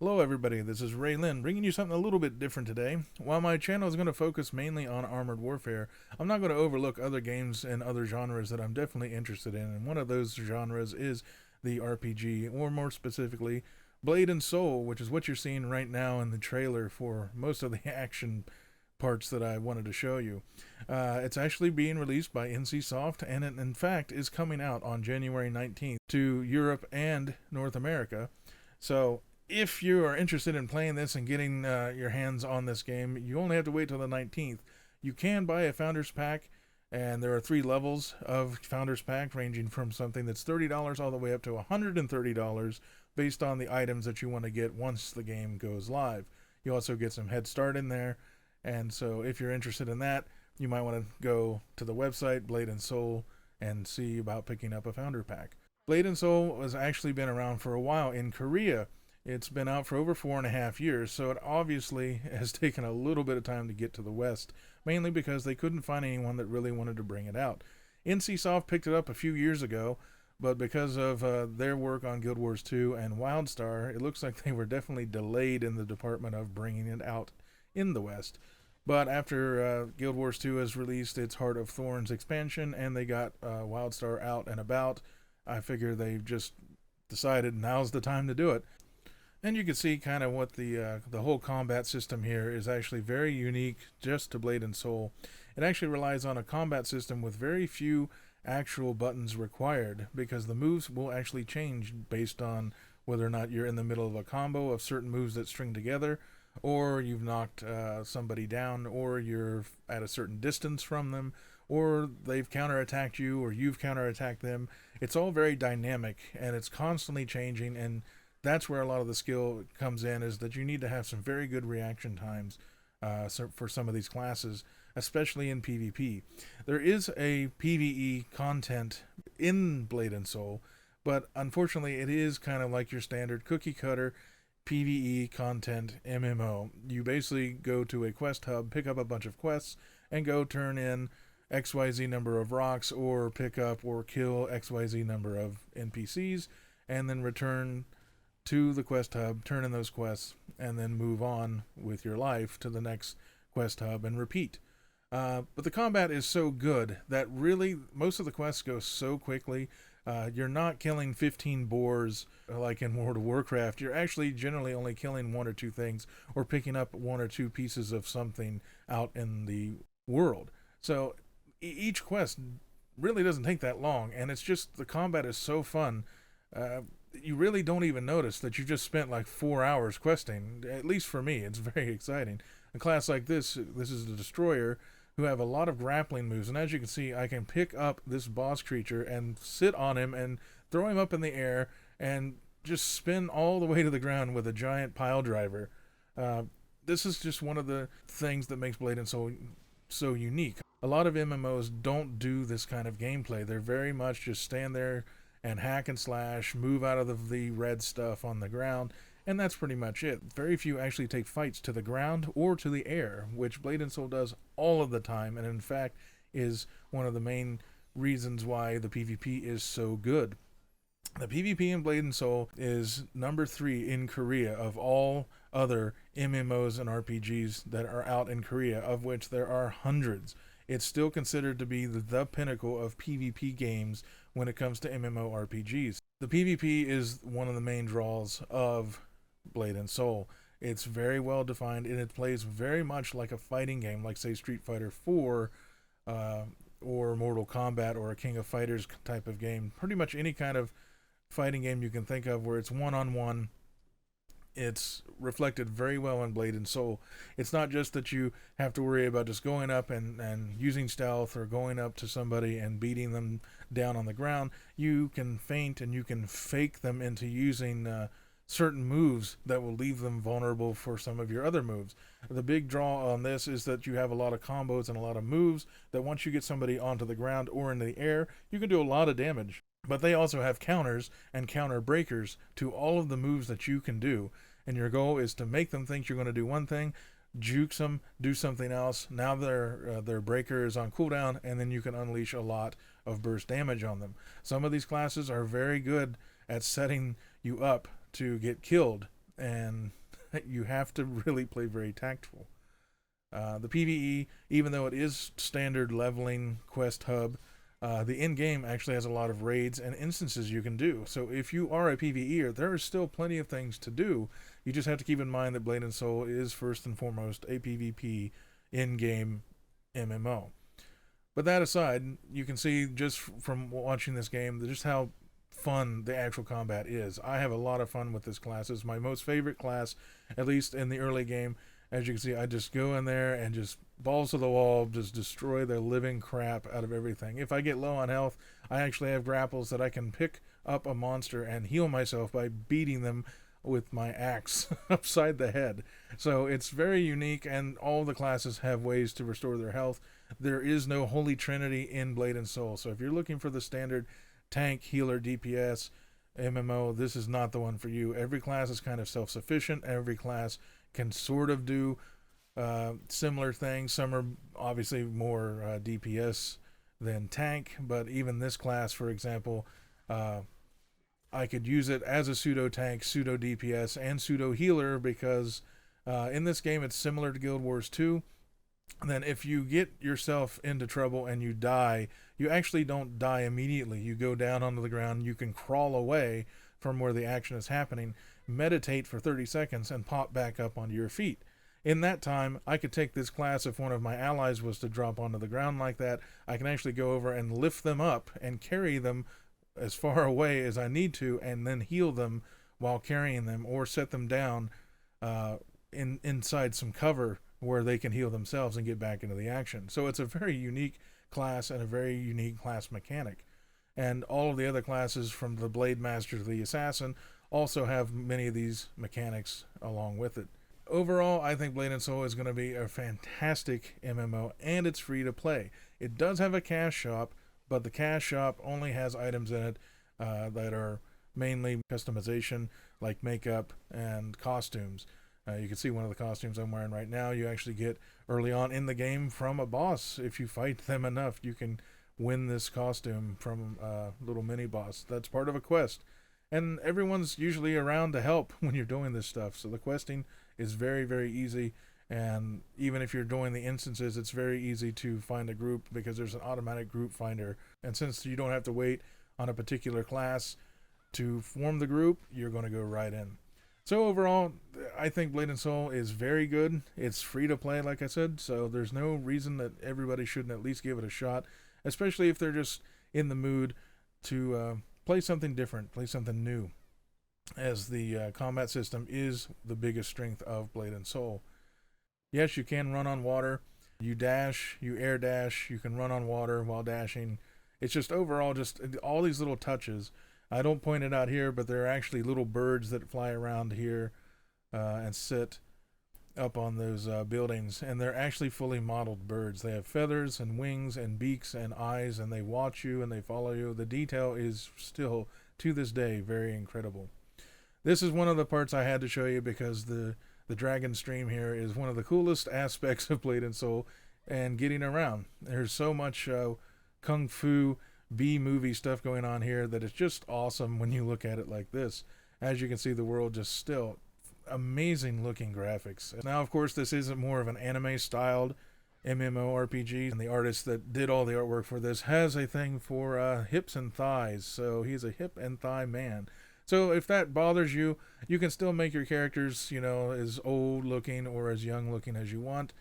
Hello everybody, this is Rei-Lin, bringing you something a little bit different today. While my channel is going to focus mainly on Armored Warfare, I'm not going to overlook other games and other genres that I'm definitely interested in, and one of those genres is the RPG, or more specifically, Blade and Soul, which is what you're seeing right now in the trailer for most of the action parts that I wanted to show you. It's actually being released by NCSoft, and it in fact is coming out on January 19th to Europe and North America. So if you are interested in playing this and getting your hands on this game, you only have to wait till the 19th. You can buy a Founders Pack, and there are 3 levels of Founders Pack, ranging from something that's $30 all the way up to $130 based on the items that you want to get once the game goes live. You also get some head start in there, and so if you're interested in that, you might want to go to the website, Blade and Soul, and see about picking up a Founder Pack. Blade and Soul has actually been around for a while in Korea. It's been out for over 4.5 years, so it obviously has taken a little bit of time to get to the West, mainly because they couldn't find anyone that really wanted to bring it out. NCSoft picked it up a few years ago, but because of their work on Guild Wars 2 and WildStar, it looks like they were definitely delayed in the department of bringing it out in the West. But after Guild Wars 2 has released its Heart of Thorns expansion and they got WildStar out and about, I figure they've just decided now's the time to do it. And you can see kind of what the whole combat system here is actually very unique just to Blade and Soul. It actually relies on a combat system with very few actual buttons required, because the moves will actually change based on whether or not you're in the middle of a combo of certain moves that string together, or you've knocked somebody down, or you're at a certain distance from them, or they've counterattacked you, or you've counterattacked them. It's all very dynamic, and it's constantly changing, and that's where a lot of the skill comes in, is that you need to have some very good reaction times for some of these classes, especially in PvP. There is a PvE content in Blade and Soul, but unfortunately it is kind of like your standard cookie cutter PvE content MMO. You basically go to a quest hub, pick up a bunch of quests, and go turn in XYZ number of rocks, or pick up or kill XYZ number of NPCs, and then return to the quest hub, turn in those quests, and then move on with your life to the next quest hub and repeat. But the combat is so good that really most of the quests go so quickly. You're not killing 15 boars like in World of Warcraft. You're actually generally only killing 1 or 2 things, or picking up 1 or 2 pieces of something out in the world. So each quest really doesn't take that long, and it's just the combat is so fun. You really don't even notice that you just spent like 4 hours questing. At least for me, it's very exciting. A class like this is the Destroyer, who have a lot of grappling moves, and as you can see, I can pick up this boss creature and sit on him and throw him up in the air and just spin all the way to the ground with a giant pile driver. This is just one of the things that makes Blade and Soul so unique. A lot of MMOs don't do this kind of gameplay. They're very much just stand there and hack and slash, move out of the red stuff on the ground, and that's pretty much it. Very few actually take fights to the ground or to the air, which Blade and Soul does all of the time, and in fact is one of the main reasons why the PvP is so good. The PvP in Blade and Soul is number 3 in Korea of all other MMOs and RPGs that are out in Korea, of which there are hundreds. It's still considered to be the pinnacle of PvP games when it comes to MMORPGs. The PvP is one of the main draws of Blade and Soul. It's very well defined, and it plays very much like a fighting game, like say Street Fighter 4 or Mortal Kombat or a King of Fighters type of game. Pretty much any kind of fighting game you can think of where it's one-on-one. It's reflected very well in Blade and Soul. It's not just that you have to worry about just going up and using stealth, or going up to somebody and beating them down on the ground. You can feint and you can fake them into using certain moves that will leave them vulnerable for some of your other moves. The big draw on this is that you have a lot of combos and a lot of moves that once you get somebody onto the ground or into the air, you can do a lot of damage. But they also have counters and counter breakers to all of the moves that you can do. And your goal is to make them think you're going to do one thing, jukes them, do something else. Now their breaker is on cooldown, and then you can unleash a lot of burst damage on them. Some of these classes are very good at setting you up to get killed and you have to really play very tactful. The PvE, even though it is standard leveling quest hub, the end game actually has a lot of raids and instances you can do. So if you are a PvEer, there are still plenty of things to do. You just have to keep in mind that Blade and Soul is first and foremost a PvP in-game MMO. But that aside, you can see just from watching this game just how fun the actual combat is. I have a lot of fun with this class. It's my most favorite class, at least in the early game. As you can see, I just go in there and just balls to the wall, just destroy the living crap out of everything. If I get low on health, I actually have grapples that I can pick up a monster and heal myself by beating them with my axe upside the head. So it's very unique, and all the classes have ways to restore their health. There is no holy trinity in Blade and Soul. So if you're looking for the standard tank, healer, DPS, MMO, this is not the one for you. Every class is kind of self-sufficient. Every class can sort of do similar things. Some are obviously more DPS than tank, but even this class, for example, I could use it as a pseudo tank, pseudo DPS, and pseudo healer, because in this game it's similar to Guild Wars 2. Then if you get yourself into trouble and you die, you actually don't die immediately. You go down onto the ground, you can crawl away from where the action is happening, meditate for 30 seconds, and pop back up onto your feet. In that time, I could take this class. If one of my allies was to drop onto the ground like that, I can actually go over and lift them up and carry them as far away as I need to, and then heal them while carrying them, or set them down inside some cover where they can heal themselves and get back into the action. So it's a very unique class and a very unique class mechanic. And all of the other classes, from the Blade Master to the Assassin, also have many of these mechanics along with it. Overall, I think Blade and Soul is going to be a fantastic MMO, and it's free to play. It does have a cash shop, but the cash shop only has items in it that are mainly customization, like makeup and costumes. You can see one of the costumes I'm wearing right now. You actually get early on in the game from a boss. If you fight them enough, you can win this costume from a little mini boss. That's part of a quest. And everyone's usually around to help when you're doing this stuff. So the questing is very, very easy. And even if you're doing the instances, it's very easy to find a group, because there's an automatic group finder. And since you don't have to wait on a particular class to form the group, you're going to go right in. So overall, I think Blade and Soul is very good. It's free to play, like I said, so there's no reason that everybody shouldn't at least give it a shot, especially if they're just in the mood to play something different, play something new, as the combat system is the biggest strength of Blade and Soul. Yes, you can run on water. You dash, you air dash, you can run on water while dashing. It's just overall just all these little touches. I don't point it out here, but there are actually little birds that fly around here and sit up on those buildings, and they're actually fully modeled birds. They have feathers and wings and beaks and eyes, and they watch you and they follow you. The detail is still, to this day, very incredible. This is one of the parts I had to show you, because the dragon stream here is one of the coolest aspects of Blade and Soul, and getting around. There's so much kung fu B-movie stuff going on here that it's just awesome when you look at it like this. As you can see, the world just still amazing looking graphics. Now, of course, this isn't more of an anime styled MMORPG, and the artist that did all the artwork for this has a thing for hips and thighs, so he's a hip and thigh man. So if that bothers you, you can still make your characters, you know, as old looking or as young looking as you want.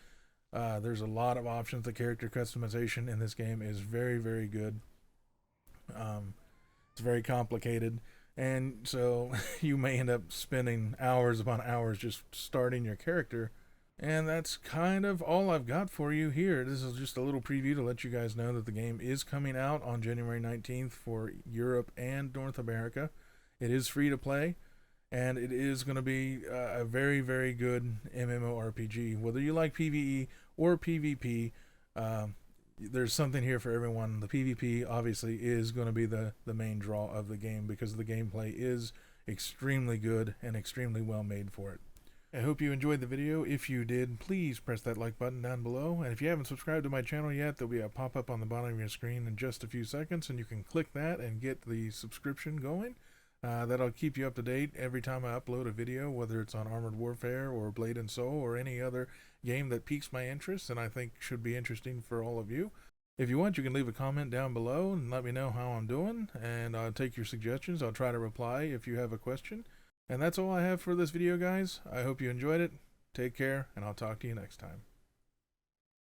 There's a lot of options. The character customization in this game is very, very good. It's very complicated, and so you may end up spending hours upon hours just starting your character. And that's kind of all I've got for you here. This is just a little preview to let you guys know that the game is coming out on January 19th for Europe and North America. It is free to play, and it is going to be a very, very good MMORPG. Whether you like PvE or PvP, there's something here for everyone. The PvP obviously is going to be the main draw of the game, because the gameplay is extremely good and extremely well made for it. I hope you enjoyed the video. If you did, please press that like button down below. And if you haven't subscribed to my channel yet, there'll be a pop-up on the bottom of your screen in just a few seconds, and you can click that and get the subscription going. That'll keep you up to date every time I upload a video, whether it's on Armored Warfare or Blade and Soul or any other game that piques my interest and I think should be interesting for all of you. If you want, you can leave a comment down below and let me know how I'm doing, and I'll take your suggestions. I'll try to reply if you have a question. And that's all I have for this video, guys. I hope you enjoyed it. Take care, and I'll talk to you next time.